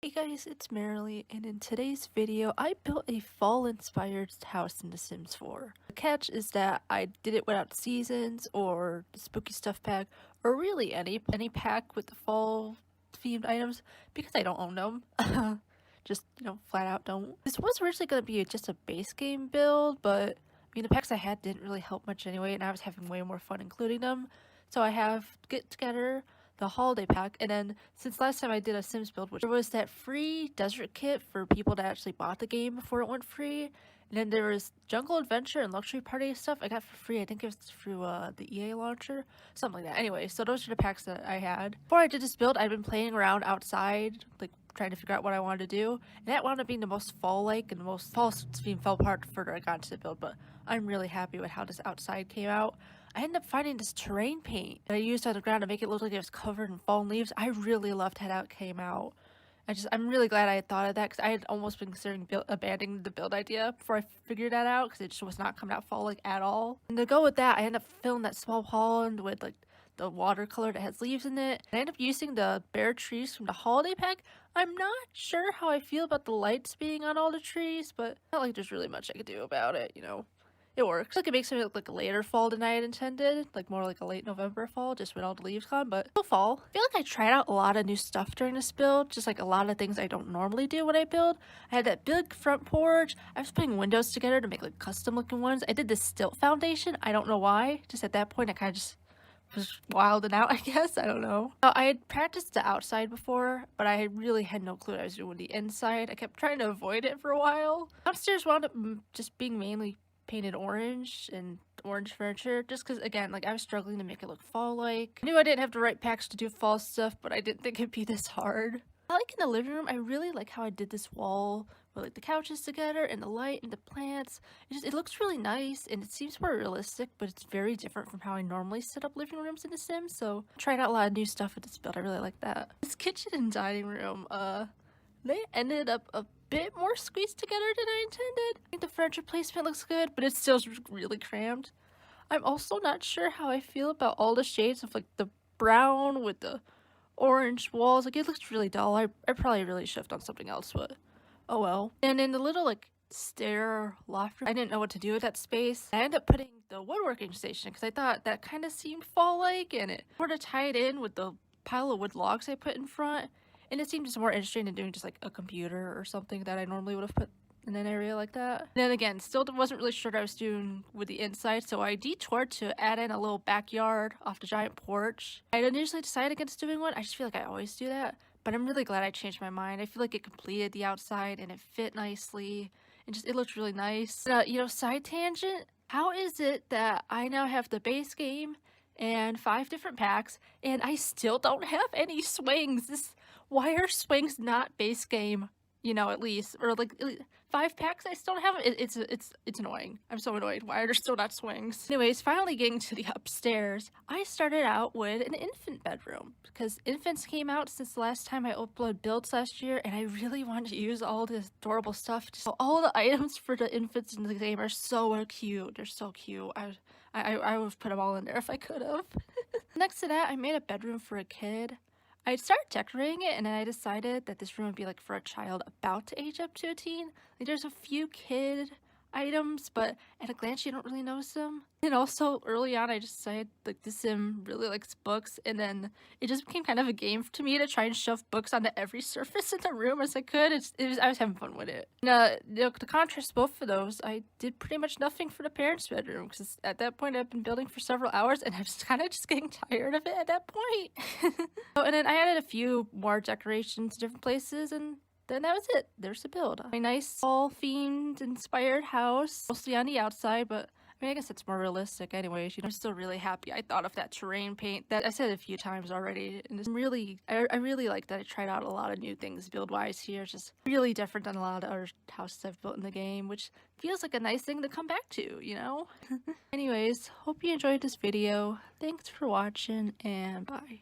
Hey guys, it's Marilee, and in today's video, I built a fall-inspired house in The Sims 4. The catch is that I did it without seasons, or the spooky stuff pack, or really any pack with the fall-themed items, because I don't own them. Just, flat out don't. This was originally going to be just a base game build, but, the packs I had didn't really help much anyway, and I was having way more fun including them. So I have Get Together, the holiday pack, and then since last time I did a Sims build, which there was that free desert kit for people that actually bought the game before it went free, and then there was Jungle Adventure and Luxury Party stuff I got for free. I think it was through the EA launcher, something like that. Anyway, so those are the packs that I had. Before I did this build, I'd been playing around outside, like trying to figure out what I wanted to do, and that wound up being the most fall-like and the most fall-themed fell part the further I got into the build, but I'm really happy with how this outside came out. I ended up finding this terrain paint that I used on the ground to make it look like it was covered in fallen leaves. I really loved how that came out. I'm really glad I had thought of that, because I had almost been considering abandoning the build idea before I figured that out, because it just was not coming out fall-like at all. And to go with that, I ended up filling that small pond with like the watercolor that has leaves in it. I ended up using the bare trees from the holiday pack. I'm not sure how I feel about the lights being on all the trees, but not like there's really much I could do about it, It works. Like, it makes it look like a later fall than I had intended, like more like a late November fall, just when all the leaves gone, but still fall. I feel like I tried out a lot of new stuff during this build, just like a lot of things I don't normally do when I build. I had that big front porch. I was putting windows together to make like custom looking ones. I did this stilt foundation. I don't know why. Just at that point, I kind of just was wilding out, I guess. I don't know. I had practiced the outside before, but I really had no clue what I was doing the inside. I kept trying to avoid it for a while. Upstairs wound up just being mainly painted orange and orange furniture, just because, again, like, I was struggling to make it look fall-like. I knew I didn't have the right packs to do fall stuff, but I didn't think it'd be this hard. I like in the living room, I really like how I did this wall with like the couches together and the light and the plants. It looks really nice, and it seems more realistic, but it's very different from how I normally set up living rooms in The Sims, so I tried out a lot of new stuff with this build. I really like that. This kitchen and dining room, they ended up a bit more squeezed together than I intended. I think the furniture placement looks good, but it's still really crammed. I'm also not sure how I feel about all the shades of like the brown with the orange walls. Like, it looks really dull. I probably really should have done something else, but oh well. And in the little like stair loft room, I didn't know what to do with that space. I ended up putting the woodworking station because I thought that kind of seemed fall-like, and it sort of tied in with the pile of wood logs I put in front. And it seemed just more interesting than doing just like a computer or something that I normally would have put in an area like that. And then again, still wasn't really sure what I was doing with the inside, so I detoured to add in a little backyard off the giant porch. I had initially decided against doing one. I just feel like I always do that, but I'm really glad I changed my mind. I feel like it completed the outside and it fit nicely, and it looked really nice. Side tangent, how is it that I now have the base game and 5 different packs, and I still don't have any swings? Why are swings not base game? At least, or like 5 packs I still don't have. It's annoying. I'm so annoyed. Why are there still not swings? Anyways, finally getting to the upstairs, I started out with an infant bedroom because infants came out since the last time I uploaded builds last year, and I really wanted to use all this adorable stuff. All the items for the infants in the game are so cute. They're so cute. I would have put them all in there if I could have. Next to that, I made a bedroom for a kid. I started decorating it, and then I decided that this room would be like for a child about to age up to a teen. Like, there's a few kid items, but at a glance you don't really notice them. And also early on I just decided like the Sim really likes books, and then it just became kind of a game to me to try and shove books onto every surface in the room as I could. I was having fun with it. And, to contrast both of those, I did pretty much nothing for the parents' bedroom, because at that point I've been building for several hours and I was kind of just getting tired of it at that point. Oh, and then I added a few more decorations to different places, and then that was it. There's the build. A nice fall-themed inspired house, mostly on the outside, but I guess it's more realistic anyways. I'm still really happy I thought of that terrain paint that I said a few times already, and I really like that I tried out a lot of new things build-wise here. It's just really different than a lot of other houses I've built in the game, which feels like a nice thing to come back to, Anyways, hope you enjoyed this video. Thanks for watching, and bye.